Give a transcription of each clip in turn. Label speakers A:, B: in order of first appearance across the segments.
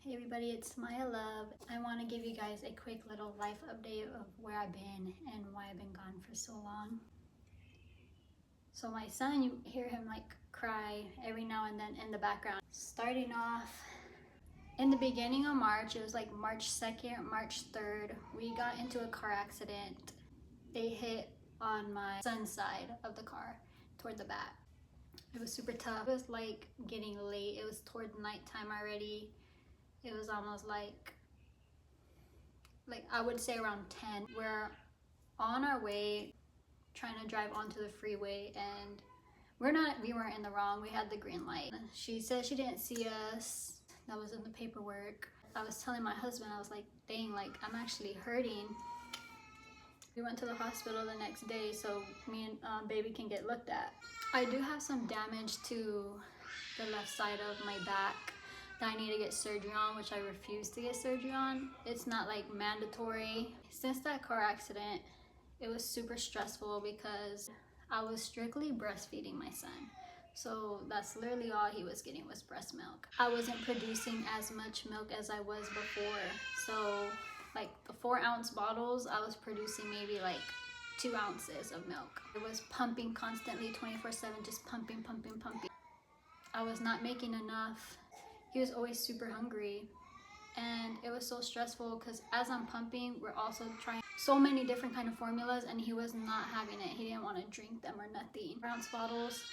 A: Hey everybody, it's Maya Love. I want to give you guys a quick little life update of where I've been and why I've been gone for so long. So my son, you hear him like cry every now and then in the background. Starting off in the beginning of March, it was like March 2nd, March 3rd, we got into a car accident. They hit on my son's side of the car toward the back. It was super tough. It was like getting late. It was toward nighttime already. It was almost like I would say around 10. We're on our way trying to drive onto the freeway, and we weren't in the wrong. We had the green light. She said she didn't see us. That was in the paperwork. I was telling my husband, I was like, dang, like I'm actually hurting. We went to the hospital the next day so me and baby can get looked at. I do have some damage to the left side of my back that I need to get surgery on, which I refuse to get surgery on. It's not like mandatory. Since that car accident, it was super stressful because I was strictly breastfeeding my son. So that's literally all he was getting was breast milk. I wasn't producing as much milk as I was before. So like the 4-ounce bottles, I was producing maybe like 2 ounces of milk. It was pumping constantly 24/7, just pumping. I was not making enough. He was always super hungry, and it was so stressful because as I'm pumping, we're also trying so many different kind of formulas, and he was not having it. He didn't want to drink them or nothing. 4-ounce bottles,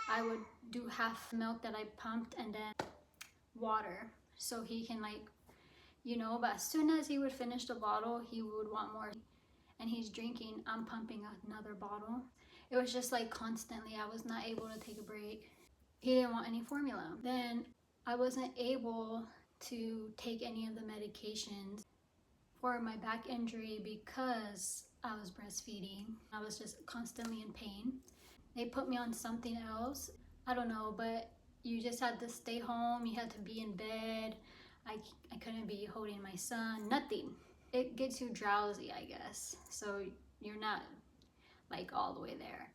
A: I would do half milk that I pumped and then water so he can but as soon as he would finish the bottle, he would want more, and he's drinking, I'm pumping another bottle. It was just like constantly, I was not able to take a break. He didn't want any formula. Then I wasn't able to take any of the medications for my back injury because I was breastfeeding. I was just constantly in pain. They put me on something else. I don't know, but you just had to stay home. You had to be in bed. I couldn't be holding my son, nothing. It gets you drowsy, I guess. So you're not like all the way there.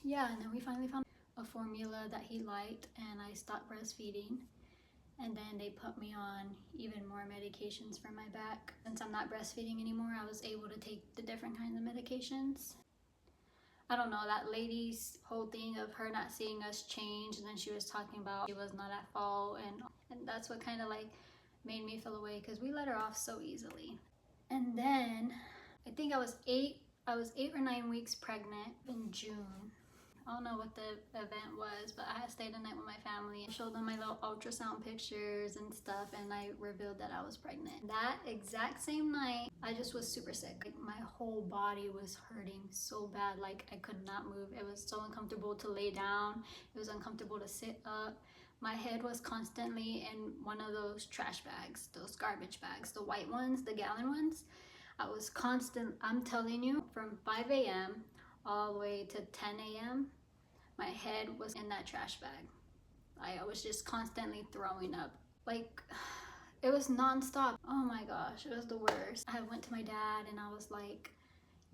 A: Yeah, and then we finally found a formula that he liked, and I stopped breastfeeding. And then they put me on even more medications for my back. Since I'm not breastfeeding anymore, I was able to take the different kinds of medications. I don't know, that lady's whole thing of her not seeing us change, and then she was talking about she was not at fault, and that's what kind of like made me feel away because we let her off so easily. And then I think I was 8 or 9 weeks pregnant in June. I don't know what the event was, but I had stayed the night with my family. I showed them my little ultrasound pictures and stuff, and I revealed that I was pregnant. That exact same night, I just was super sick. Like, my whole body was hurting so bad. Like, I could not move. It was so uncomfortable to lay down. It was uncomfortable to sit up. My head was constantly in one of those trash bags, those garbage bags, the white ones, the gallon ones. I was I'm telling you, from 5 a.m. all the way to 10 a.m., my head was in that trash bag. I was just constantly throwing up. Like, it was nonstop. Oh my gosh, it was the worst. I went to my dad and I was like,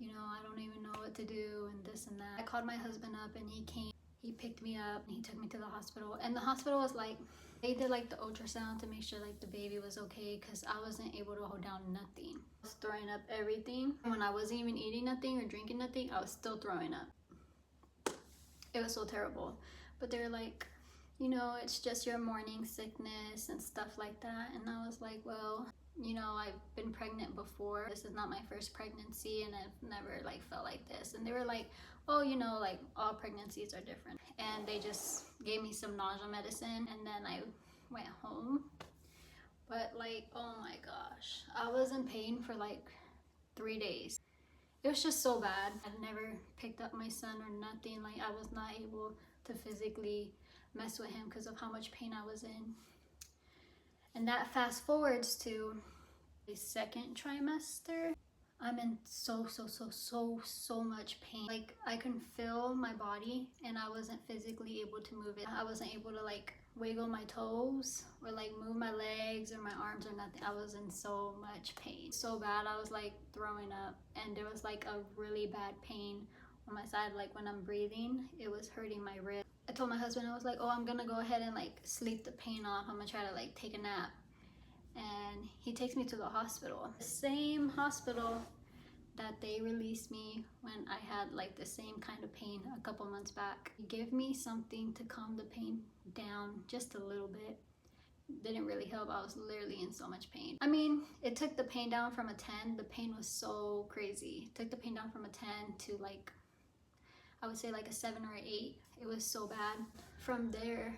A: I don't even know what to do and this and that. I called my husband up and he came. He picked me up and he took me to the hospital. And the hospital was like, they did like the ultrasound to make sure like the baby was okay because I wasn't able to hold down nothing. I was throwing up everything. When I wasn't even eating nothing or drinking nothing, I was still throwing up. It was so terrible. But they're like, it's just your morning sickness and stuff like that. And I was like, well, I've been pregnant before. This is not my first pregnancy, and I've never like felt like this. And they were like, oh, like all pregnancies are different. And they just gave me some nausea medicine, and then I went home. But like, oh my gosh, I was in pain for like 3 days. It was just so bad. I'd never picked up my son or nothing. Like, I was not able to physically mess with him because of how much pain I was in. And that fast forwards to the second trimester. I'm in so much pain. Like, I can feel my body and I wasn't physically able to move it. I wasn't able to like wiggle my toes or like move my legs or my arms or nothing. I was in so much pain. So bad, I was like throwing up, and there was like a really bad pain on my side. Like, when I'm breathing, it was hurting my rib. I told my husband, I was like, oh, I'm gonna go ahead and like sleep the pain off. I'm gonna try to like take a nap. and he takes me to the hospital. Same hospital that they released me when I had like the same kind of pain a couple months back. He gave me something to calm the pain down just a little bit. Didn't really help. I was literally in so much pain. I mean, it took the pain down from a 10. The pain was so crazy. It took the pain down from a 10 to like, I would say like a 7 or 8. It was so bad. From there,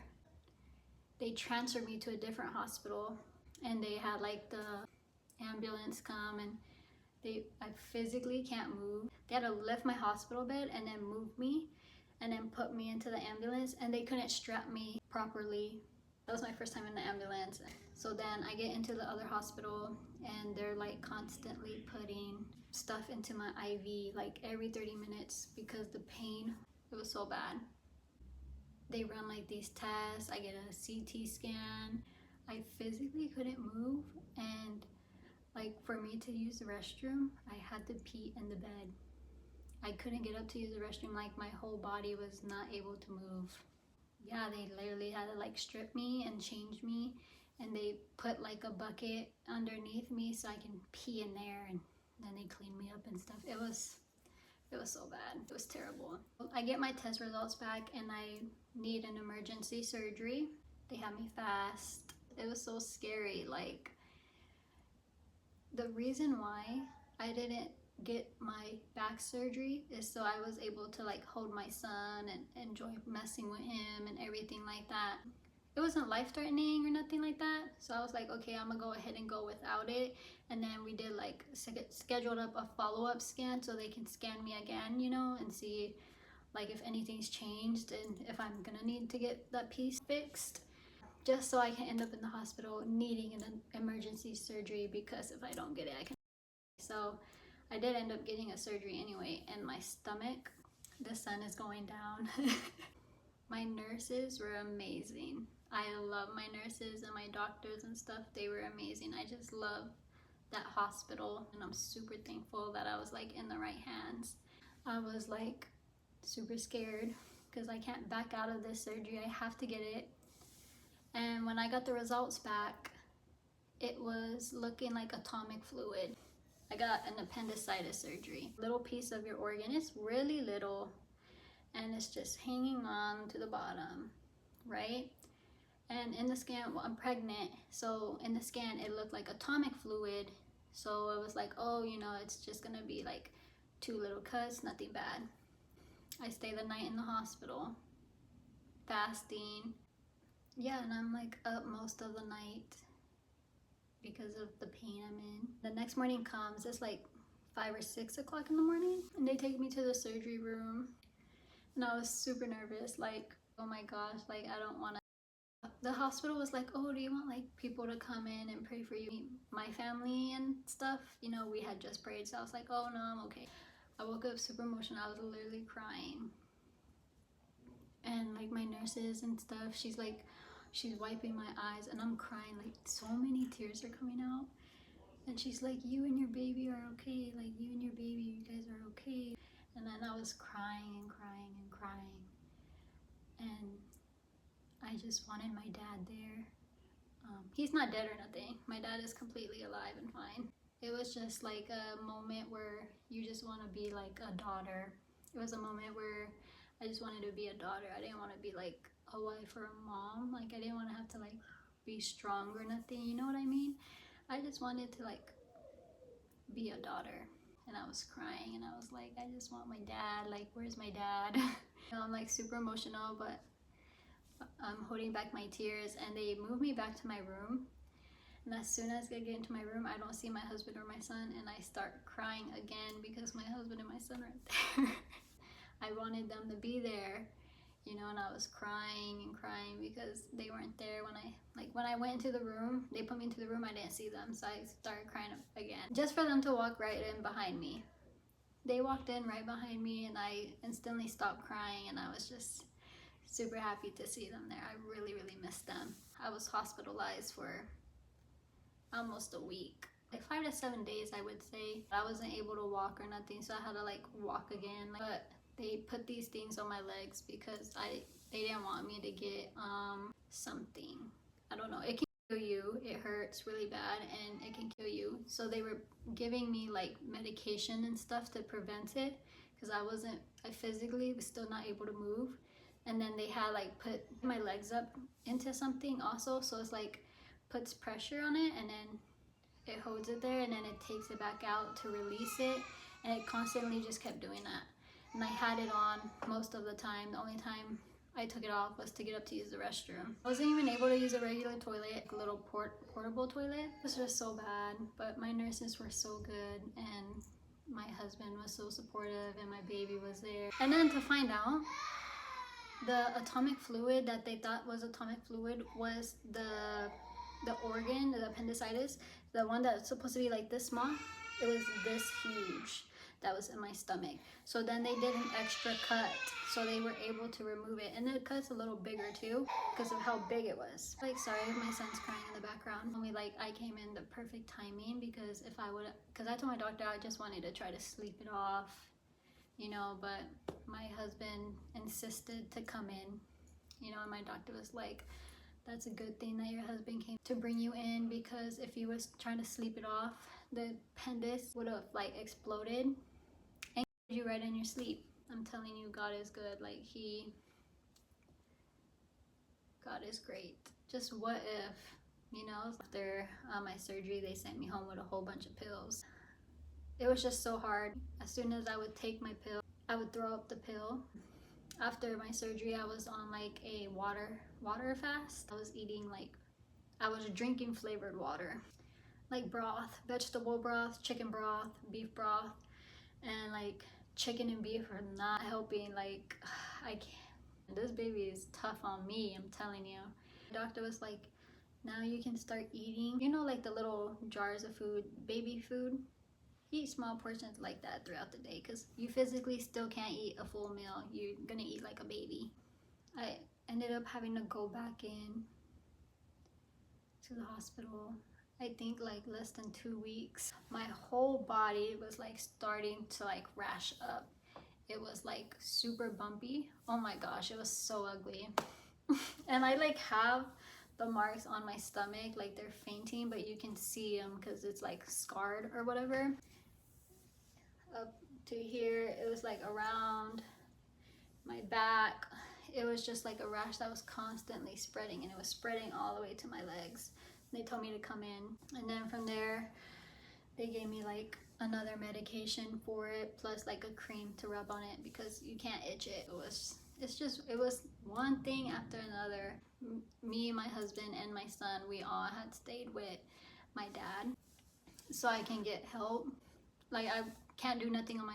A: they transferred me to a different hospital, and they had like the ambulance come, and I physically can't move. They had to lift my hospital bed and then move me and then put me into the ambulance, and they couldn't strap me properly. That was my first time in the ambulance. So then I get into the other hospital, and they're like constantly putting stuff into my IV like every 30 minutes because the pain, it was so bad. They run like these tests. I get a CT scan. I physically couldn't move, and like for me to use the restroom, I had to pee in the bed. I couldn't get up to use the restroom. Like my whole body was not able to move. Yeah, they literally had to like strip me and change me, and they put like a bucket underneath me so I can pee in there, and then they clean me up and stuff. It was so bad. It was terrible. I get my test results back, and I need an emergency surgery. They had me fast. It was so scary. Like, the reason why I didn't get my back surgery is so I was able to like hold my son and enjoy messing with him and everything like that. It wasn't life-threatening or nothing like that, so I was like, okay, I'm gonna go ahead and go without it. And then we did like scheduled up a follow-up scan so they can scan me again, you know, and see like if anything's changed and if I'm gonna need to get that piece fixed, just so I can end up in the hospital needing an emergency surgery, because if I don't get it, I can. So I did end up getting a surgery anyway, and my stomach, the sun is going down. My nurses were amazing. I love my nurses and my doctors and stuff. They were amazing. I just love that hospital, and I'm super thankful that I was like in the right hands. I was like super scared because I can't back out of this surgery. I have to get it. And when I got the results back, it was looking like atomic fluid. I got an appendicitis surgery. Little piece of your organ, it's really little, and it's just hanging on to the bottom, right? And in the scan, well, I'm pregnant, so in the scan it looked like atomic fluid. So it was like, oh, you know, it's just gonna be like 2 little cuts, nothing bad. I stayed the night in the hospital, fasting. Yeah, and I'm like up most of the night because of the pain I'm in. The next morning comes, it's like 5 or 6 o'clock in the morning, and they take me to the surgery room, and I was super nervous, like, oh my gosh, like I don't want to. The hospital was like, oh, do you want like people to come in and pray for you, my family and stuff? You know, we had just prayed, so I was like, oh no, I'm okay. I woke up super emotional. I was literally crying, and like my nurses and stuff, she's wiping my eyes, and I'm crying, like so many tears are coming out, and she's like, you and your baby are okay, like you and your baby, you guys are okay. And then I was crying and crying and crying, and I just wanted my dad there. He's not dead or nothing. My dad is completely alive and fine. It was just like a moment where you just want to be like a daughter. It was a moment where I just wanted to be a daughter. I didn't want to be like a wife or a mom. Like I didn't want to have to like be strong or nothing, you know what I mean? I just wanted to like be a daughter. And I was crying, and I was like, I just want my dad. Like, where's my dad? I'm like super emotional, but I'm holding back my tears, and they move me back to my room. And as soon as I get into my room, I don't see my husband or my son, and I start crying again because my husband and my son aren't there. I wanted them to be there, you know, and I was crying and crying because they weren't there. When I went into the room, they put me into the room, I didn't see them, so I started crying again. Just for them to walk right in behind me. They walked in right behind me, and I instantly stopped crying, and I was just super happy to see them there. I really, really missed them. I was hospitalized for almost a week, like 5 to 7 days, I would say. I wasn't able to walk or nothing, so I had to like walk again. But they put these things on my legs because they didn't want me to get something. I don't know. It can kill you. It hurts really bad and it can kill you. So they were giving me like medication and stuff to prevent it because I physically was still not able to move. And then they had like put my legs up into something also, so it's like puts pressure on it and then it holds it there and then it takes it back out to release it, and it constantly just kept doing that. And I had it on most of the time. The only time I took it off was to get up to use the restroom. I wasn't even able to use a regular toilet, a little portable toilet. It was just so bad, but my nurses were so good and my husband was so supportive and my baby was there. And then to find out, the atomic fluid that they thought was atomic fluid was the organ, the appendicitis, the one that's supposed to be like this small. It was this huge that was in my stomach. So then they did an extra cut, so they were able to remove it. And the cut's a little bigger too because of how big it was. Like, sorry if my son's crying in the background. Only like I came in the perfect timing because if I would, because I told my doctor I just wanted to try to sleep it off, you know, but my husband insisted to come in, you know, and my doctor was like, that's a good thing that your husband came to bring you in, because if he was trying to sleep it off, the appendix would have like exploded and you right in your sleep. I'm telling you, God is good. Like God is great. Just what if, you know, after my surgery, they sent me home with a whole bunch of pills. It was just so hard. As soon as I would take my pill, I would throw up the pill. After my surgery, I was on like a water fast. I was drinking flavored water, like broth, vegetable broth, chicken broth, beef broth, and like chicken and beef are not helping. Like, I can't. This baby is tough on me, I'm telling you. The doctor was like, now you can start eating, you know, like the little jars of food, baby food. Eat small portions like that throughout the day, because you physically still can't eat a full meal. You're gonna eat like a baby. I ended up having to go back in to the hospital, I think like less than 2 weeks. My whole body was like starting to like rash up. It was like super bumpy. Oh my gosh, it was so ugly. And I like have the marks on my stomach, like they're fainting, but you can see them because it's like scarred or whatever. Up to here, it was like around my back. It was just like a rash that was constantly spreading, and it was spreading all the way to my legs. They told me to come in, and then from there they gave me like another medication for it, plus like a cream to rub on it because you can't itch it. It was one thing after another. Me, my husband, and my son, we all had stayed with my dad so I can get help. Like, I can't do nothing on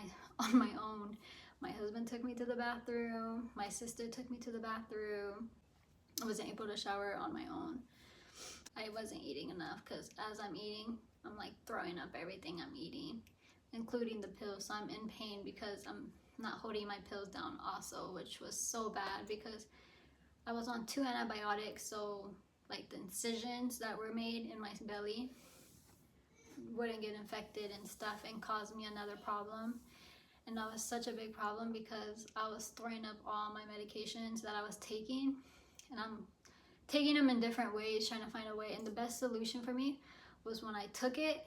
A: my own. My husband took me to the bathroom. My sister took me to the bathroom. I wasn't able to shower on my own. I wasn't eating enough because as I'm eating, I'm like throwing up everything I'm eating, including the pills. So I'm in pain because I'm not holding my pills down also, which was so bad because I was on 2 antibiotics. So like the incisions that were made in my belly wouldn't get infected and stuff and cause me another problem. And that was such a big problem because I was throwing up all my medications that I was taking, and I'm taking them in different ways, trying to find a way. And the best solution for me was when I took it,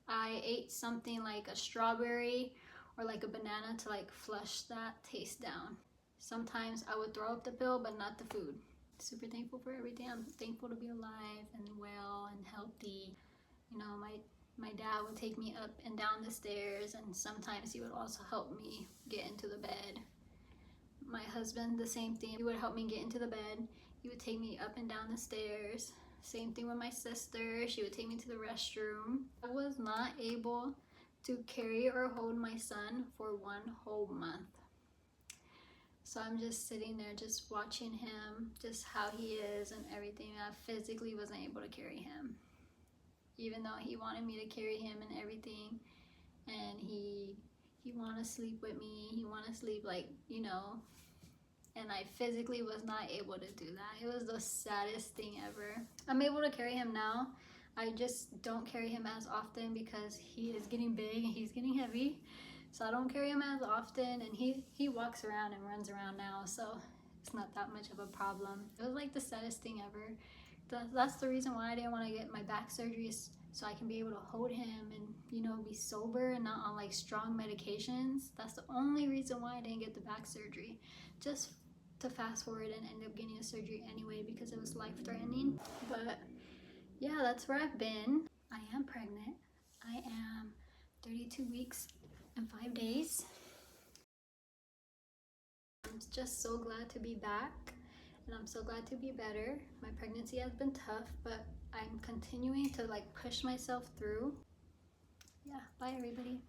A: I ate something like a strawberry or like a banana to like flush that taste down. Sometimes I would throw up the pill, but not the food. Super thankful for everything. I'm thankful to be alive and well and healthy. You know, my dad would take me up and down the stairs, and sometimes he would also help me get into the bed. My husband, the same thing. He would help me get into the bed. He would take me up and down the stairs. Same thing with my sister. She would take me to the restroom. I was not able to carry or hold my son for 1 whole month. So I'm just sitting there just watching him, just how he is and everything. I physically wasn't able to carry him, even though he wanted me to carry him and everything. And he wanted to sleep with me. He wanted to sleep, like, you know, and I physically was not able to do that. It was the saddest thing ever. I'm able to carry him now. I just don't carry him as often because he is getting big and he's getting heavy. So I don't carry him as often, and he walks around and runs around now, so it's not that much of a problem. It was like the saddest thing ever. That's the reason why I didn't want to get my back surgeries, so I can be able to hold him and, you know, be sober and not on like strong medications. That's the only reason why I didn't get the back surgery. Just to fast forward and end up getting a surgery anyway because it was life-threatening. But yeah, that's where I've been. I am pregnant. I am 32 weeks and 5 days. I'm just so glad to be back, and I'm so glad to be better. My pregnancy has been tough, but I'm continuing to like push myself through. Yeah, bye everybody.